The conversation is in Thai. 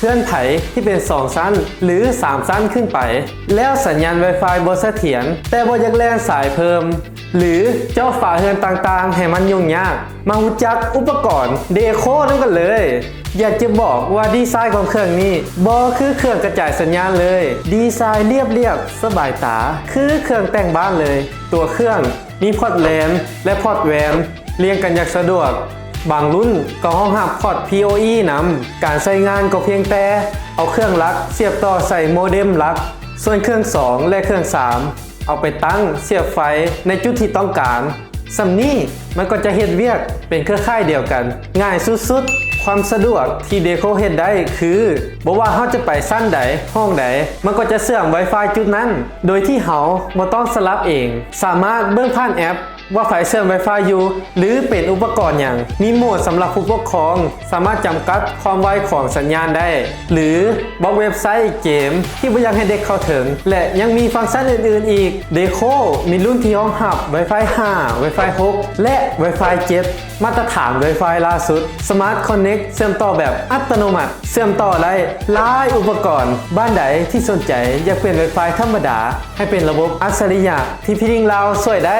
เพื่อนไถที่เป็น2ชั้นหรือ3ชั้นขึ้นไปแล้วสัญญาณ Wi-Fi บ่เสถียรแต่บ่อยากแล่นสายเพิ่มหรือเจ้าฝาเฮือนต่างๆให้มันยุ่งยากมารู้จักอุปกรณ์เดโคนั่นกันเลยอยากจะบอกว่าดีไซน์ของเครื่องนี้บ่คือเครื่องกระจายสัญญาณเลยดีไซน์เรียบๆสบายตาคือเครื่องแต่งบ้านเลยตัวเครื่องมีพอร์ต LAN และพอร์ต WAN เรียงกันอย่างสะดวกบางรุ่นก็ห้องหับพอร์ต PoE นำการใช้งานก็เพียงแต่เอาเครื่องลักเสียบต่อใส่โมเด็มลักส่วนเครื่อง2และเครื่อง3เอาไปตั้งเสียบไฟในจุดที่ต้องการสำนี้มันก็จะเฮ็ดเวียกเป็นเครือข่ายเดียวกันง่ายสุดๆความสะดวกที่เดโคเฮ็ดได้คือบ่ว่าเฮาจะไปสั้นใดห้องใดมันก็จะเชื่อม Wi-Fi จุดนั้นโดยที่เฮาบ่ต้องสลับเองสามารถเบิ่งผ่านแอปว่าไฟเชื่อม Wi-Fi อยู่หรือเป็นอุปกรณ์อย่างมีโหมดสำหรับผู้ปกครองสามารถจำกัดความไวของสัญญาณได้หรือบล็อกเว็บไซต์เกมที่บ่อยากให้เด็กเข้าถึงและยังมีฟังก์ชันอื่นๆอีก Deco มีรุ่นที่รองรับ Wi-Fi 5 Wi-Fi 6 และ Wi-Fi 7 มาตรฐาน Wi-Fi ล่าสุด Smart Connect เชื่อมต่อแบบอัตโนมัติเชื่อมต่อได้หลายอุปกรณ์บ้านใดที่สนใจอยากเปลี่ยน Wi-Fi ธรรมดาให้เป็นระบบอัจฉริยะที่พี่ดิ้งลาวช่วยได้